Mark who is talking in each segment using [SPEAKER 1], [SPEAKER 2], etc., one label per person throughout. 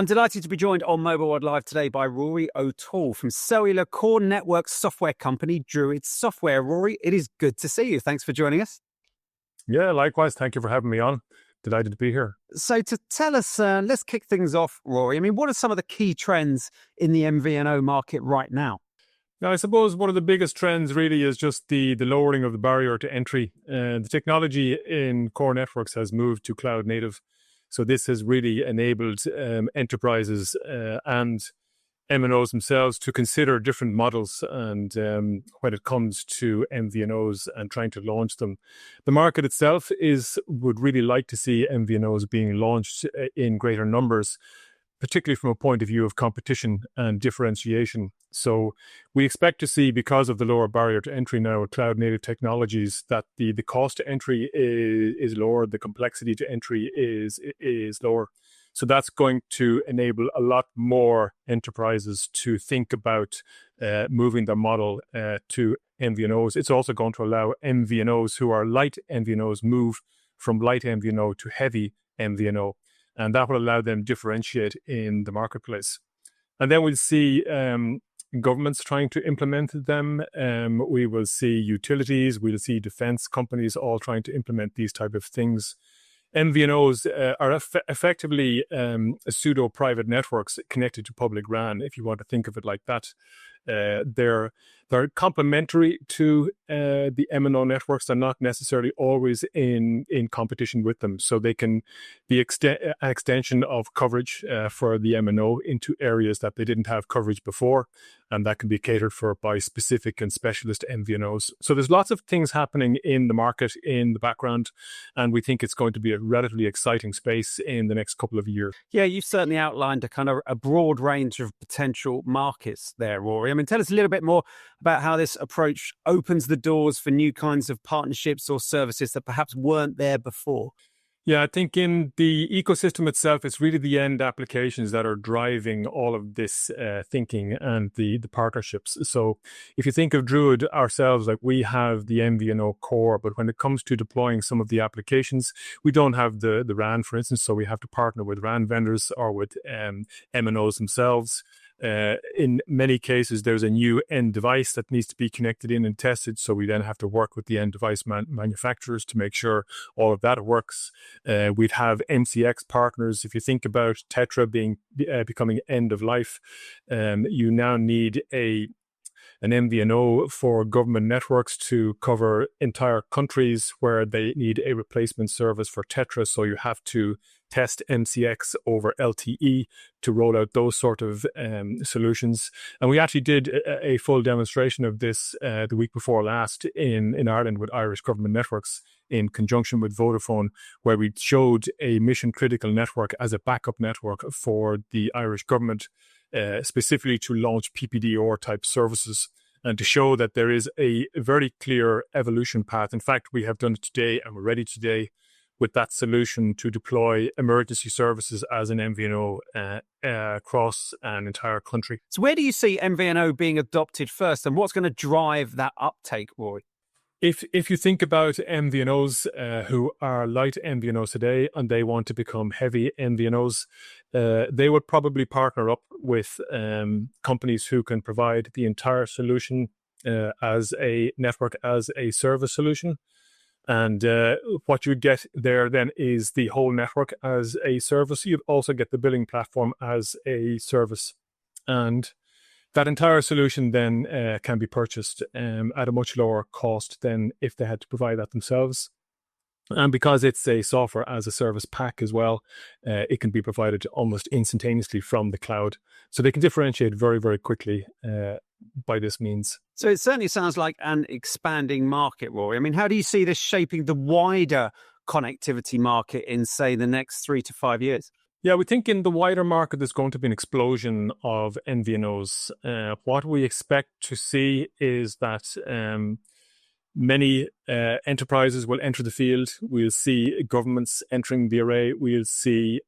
[SPEAKER 1] I'm delighted to be joined on MobileWorldLive today by Rory O'Toole from cellular core network software company Druid Software. Rory, it is good to see you. Thanks for joining us.
[SPEAKER 2] Yeah, likewise. Thank you for having me on. Delighted to be here.
[SPEAKER 1] So to tell us, let's kick things off, Rory. I mean, what are some of the key trends in the MVNO market right now?
[SPEAKER 2] Now, I suppose one of the biggest trends really is just the lowering of the barrier to entry. The technology in core networks has moved to cloud native. So this has really enabled enterprises and MNOs themselves to consider different models and when it comes to MVNOs and trying to launch them. The market itself would really like to see MVNOs being launched in greater numbers, particularly from a point of view of competition and differentiation. So we expect to see, because of the lower barrier to entry now with cloud native technologies, that the cost to entry is lower, the complexity to entry is lower. So that's going to enable a lot more enterprises to think about moving their model to MVNOs. It's also going to allow MVNOs who are light MVNOs move from light MVNO to heavy MVNO. And that will allow them to differentiate in the marketplace. And then we'll see governments trying to implement them. We will see utilities, we'll see defense companies all trying to implement these type of things. MVNOs are effectively pseudo-private networks connected to public RAN, if you want to think of it like that. They're complementary to the MNO networks. They're not necessarily always in competition with them. So they can be an extension of coverage for the MNO into areas that they didn't have coverage before. And that can be catered for by specific and specialist MVNOs. So there's lots of things happening in the market in the background. And we think it's going to be a relatively exciting space in the next couple of years.
[SPEAKER 1] Yeah, you've certainly outlined a broad range of potential markets there, Rory. I mean, tell us a little bit more about how this approach opens the doors for new kinds of partnerships or services that perhaps weren't there before.
[SPEAKER 2] Yeah, I think in the ecosystem itself, it's really the end applications that are driving all of this thinking and the partnerships. So if you think of Druid ourselves, like we have the MVNO core, but when it comes to deploying some of the applications, we don't have the RAN, for instance, so we have to partner with RAN vendors or with MNOs themselves. In many cases, there's a new end device that needs to be connected in and tested. So we then have to work with the end device manufacturers to make sure all of that works. We'd have MCX partners. If you think about Tetra becoming end of life, you now need an MVNO for government networks to cover entire countries where they need a replacement service for Tetra. So you have to test MCX over LTE to roll out those sort of solutions. And we actually did a full demonstration of this the week before last in Ireland with Irish Government Networks in conjunction with Vodafone, where we showed a mission critical network as a backup network for the Irish government, specifically to launch PPDR type services and to show that there is a very clear evolution path. In fact, we have done it today and we're ready today with that solution to deploy emergency services as an MVNO across an entire country.
[SPEAKER 1] So where do you see MVNO being adopted first, and what's going to drive that uptake, Rory?
[SPEAKER 2] If you think about MVNOs who are light MVNOs today and they want to become heavy MVNOs, they would probably partner up with companies who can provide the entire solution as a network, as a service solution. And what you get there then is the whole network as a service. You'd also get the billing platform as a service. And that entire solution then can be purchased at a much lower cost than if they had to provide that themselves. And because it's a software as a service pack as well, it can be provided almost instantaneously from the cloud. So they can differentiate very, very quickly by this means.
[SPEAKER 1] So it certainly sounds like an expanding market, Rory. I mean, how do you see this shaping the wider connectivity market in, say, the next 3 to 5 years?
[SPEAKER 2] Yeah, we think in the wider market, there's going to be an explosion of MVNOs. What we expect to see is that many enterprises will enter the field. We'll see governments entering the array. We'll see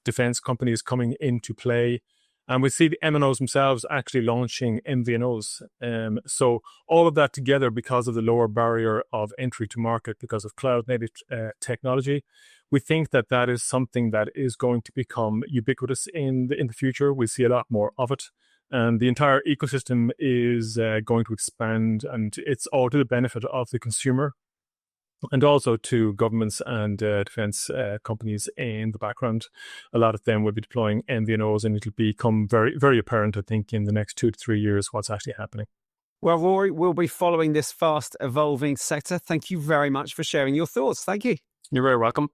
[SPEAKER 2] defense companies coming into play. And we see the MNOs themselves actually launching MVNOs. So all of that together, because of the lower barrier of entry to market, because of cloud native technology, we think that that is something that is going to become ubiquitous in the future. We see a lot more of it. And the entire ecosystem is going to expand, and it's all to the benefit of the consumer and also to governments and defense companies in the background. A lot of them will be deploying MVNOs, and it'll become very, very apparent, I think, in the next 2 to 3 years what's actually happening.
[SPEAKER 1] Well, Rory, we'll be following this fast evolving sector. Thank you very much for sharing your thoughts. Thank you.
[SPEAKER 2] You're very welcome.